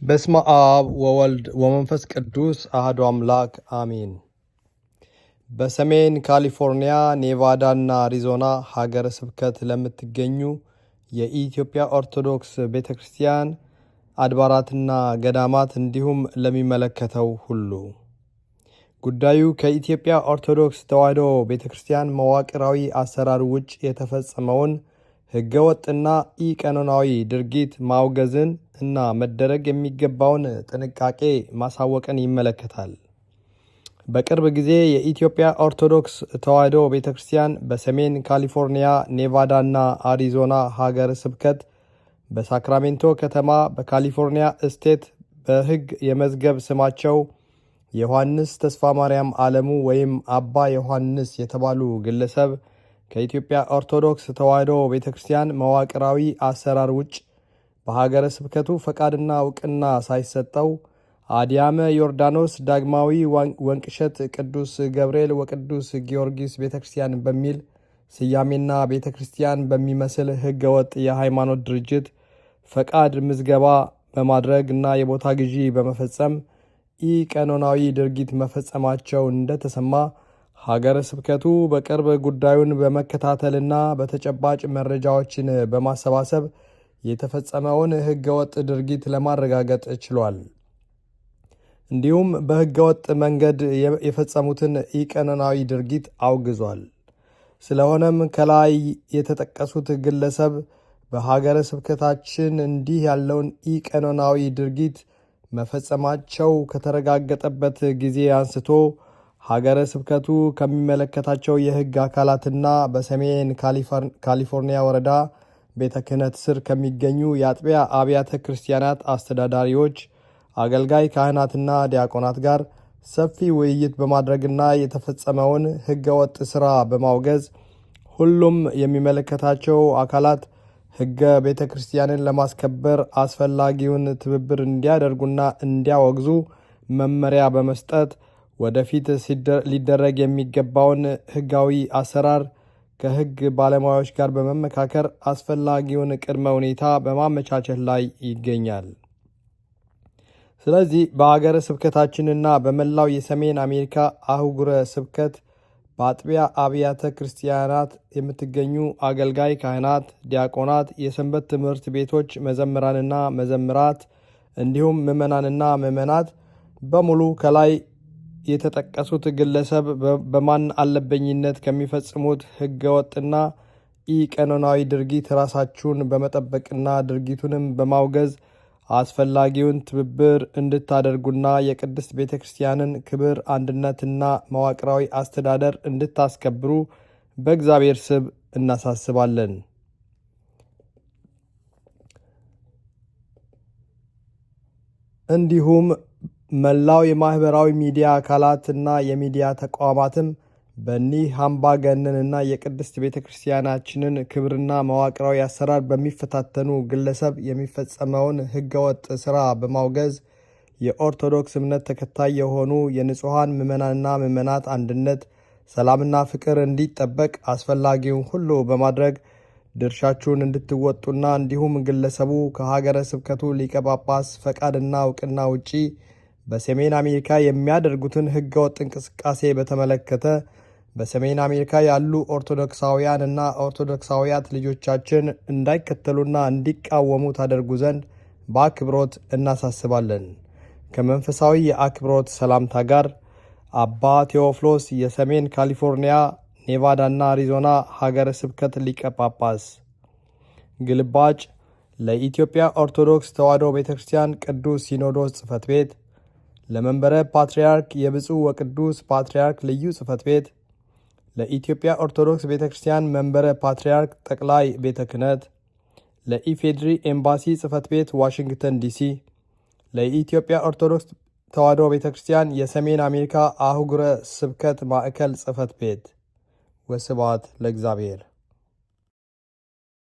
በስመ አብ ወወልድ ወመንፈስ ቅዱስ አሐዱ አምላክ አሜን። በሰሜን ካሊፎርኒያ፣ ኔቫዳ እና አሪዞና ሀገረ ስብከት ለምትገኙ የኢትዮጵያ ኦርቶዶክስ ቤተክርስቲያን አድባራትና ገዳማት እንዲሁም ለሚመለከተው ሁሉ ጉዳዩ ከኢትዮጵያ ኦርቶዶክስ ተዋሕዶ ቤተክርስቲያን መዋቅራዊ አሰራር ውጭ የተፈጸመውን ሕገወጥና ኢቀኖናዊ ድርጊት ማውገዝን እና መደረግ የሚገባውን ጥንቃቄ ማሳወቅን ይመለከታል። በቅርብ ጊዜ የኢትዮጵያ ኦርቶዶክስ ተዋሕዶ ቤተክርስቲያን በሰሜን ካሊፎርኒያ፣ ኔቫዳ እና አሪዞና ሀገረ ስብከት በሳክራሜንቶ ከተማ በካሊፎርኒያ ስቴት በሕግ የመዝገብ ስማቸው ዮሐንስ ተስፋ ማርያም ዓለሙ ወይም አባ ዮሐንስ የተባሉ ግለሰብ ከኢትዮጵያ ኦርቶዶክስ ተዋሕዶ ቤተክርስቲያን መዋቅራዊ አሰራር ውጭ በሀገረ ስብከቱ ፈቃድና እውቅና ሳይሰጠው አዲያመ ዮርዳኖስ ዳግማዊ ወንቅሸት ቅዱስ ገብርኤል ወቅዱስ ጊዮርጊስ ቤተክርስቲያን በሚል ስያሜና ቤተክርስቲያን በሚመስል ሕገወጥ የሃይማኖት ድርጅት ፈቃድ ምዝገባ በማድረግ እና የቦታ ግዢ በመፈጸም ኢቀኖናዊ ድርጊት መፈጸማቸው እንደተሰማ ሀገረ ስብከቱ በቅርብ ጉዳዩን በመከታተልና በተጨባጭ መረጃዎችን በማሰባሰብ የተፈጸመውን ሕገወጥ ድርጊት ለማረጋገጥ ችሏል። እንዲሁም በሕገወጥ መንገድ የፈጸሙትን ኢቀኖናዊ ድርጊት አውግዟል። ስለሆነም ከላይ የተጠቀሱት ግለሰብ በሀገረ ስብከታችን እንዲህ ያለውን ኢቀኖናዊ ድርጊት መፈጸማቸው ከተረጋገጠበት ጊዜ አንስቶ ሀገረ ስብከቱ ከሚመለከታቸው የሕግ አካላትና በሰሜን ካሊፎርኒያ ወረዳ ቤተ ክህነት ስር ከሚገኙ የአጥቢያ አብያተ ክርስቲያናት አስተዳዳሪዎች፣ አገልጋይ ካህናትና ዲያቆናት ጋር ሰፊ ውይይት በማድረግና የተፈጸመውን ሕገወጥ ሥራ በማውገዝ ሁሉም የሚመለከታቸው አካላት ሕገ ቤተ ክርስቲያንን ለማስከበር አስፈላጊውን ትብብር እንዲያደርጉና እንዲያወግዙ መመሪያ በመስጠት ወደፊት ሊደረግ የሚገባውን ሕጋዊ አሰራር ከሕግ ባለሙያዎች ጋር በመመካከር አስፈላጊውን ቅድመ ሁኔታ በማመቻቸት ላይ ይገኛል። ስለዚህ በሀገረ ስብከታችንና በመላው የሰሜን አሜሪካ አህጉረ ስብከት በአጥቢያ አብያተ ክርስቲያናት የምትገኙ አገልጋይ ካህናት፣ ዲያቆናት፣ የሰንበት ትምህርት ቤቶች መዘምራንና መዘምራት እንዲሁም ምዕመናንና ምዕመናት በሙሉ ከላይ የተጠቀሱት ግለሰብ በማን አለበኝነት ከሚፈጽሙት ሕገወጥና ኢቀኖናዊ ድርጊት ራሳችሁን በመጠበቅና ድርጊቱንም በማውገዝ አስፈላጊውን ትብብር እንድታደርጉና የቅድስት ቤተ ክርስቲያንን ክብር፣ አንድነትና መዋቅራዊ አስተዳደር እንድታስከብሩ በእግዚአብሔር ስም እናሳስባለን። እንዲሁም መላው የማህበራዊ ሚዲያ አካላትና የሚዲያ ተቋማትም በኒህ አምባገነንና የቅድስት ቤተ ክርስቲያናችንን ክብርና መዋቅራዊ አሰራር በሚፈታተኑ ግለሰብ የሚፈጸመውን ሕገወጥ ሥራ በማውገዝ የኦርቶዶክስ እምነት ተከታይ የሆኑ የንጹሐን ምዕመናንና ምዕመናት አንድነት፣ ሰላምና ፍቅር እንዲጠበቅ አስፈላጊውን ሁሉ በማድረግ ድርሻችሁን እንድትወጡና እንዲሁም ግለሰቡ ከሀገረ ስብከቱ ሊቀ ጳጳስ ፈቃድና እውቅና ውጪ በሰሜን አሜሪካ የሚያደርጉትን ሕገወጥ እንቅስቃሴ በተመለከተ በሰሜን አሜሪካ ያሉ ኦርቶዶክሳውያን እና ኦርቶዶክሳውያት ልጆቻችን እንዳይከተሉና እንዲቃወሙ ታደርጉ ዘንድ በአክብሮት እናሳስባለን። ከመንፈሳዊ የአክብሮት ሰላምታ ጋር አባ ቴዎፍሎስ የሰሜን ካሊፎርኒያ፣ ኔቫዳ እና አሪዞና ሀገረ ስብከት ሊቀ ጳጳስ። ግልባጭ ለኢትዮጵያ ኦርቶዶክስ ተዋሕዶ ቤተክርስቲያን ቅዱስ ሲኖዶስ ጽሕፈት ቤት፣ ለመንበረ ፓትርያርክ የብፁዕ ወቅዱስ ፓትርያርክ ልዩ ጽሕፈት ቤት፣ ለኢትዮጵያ ኦርቶዶክስ ቤተ ክርስቲያን መንበረ ፓትርያርክ ጠቅላይ ቤተ ክህነት፣ ለኢፌድሪ ኤምባሲ ጽሕፈት ቤት ዋሽንግተን ዲሲ፣ ለኢትዮጵያ ኦርቶዶክስ ተዋሕዶ ቤተ ክርስቲያን የሰሜን አሜሪካ አህጉረ ስብከት ማዕከል ጽሕፈት ቤት። ወስብሐት ለእግዚአብሔር።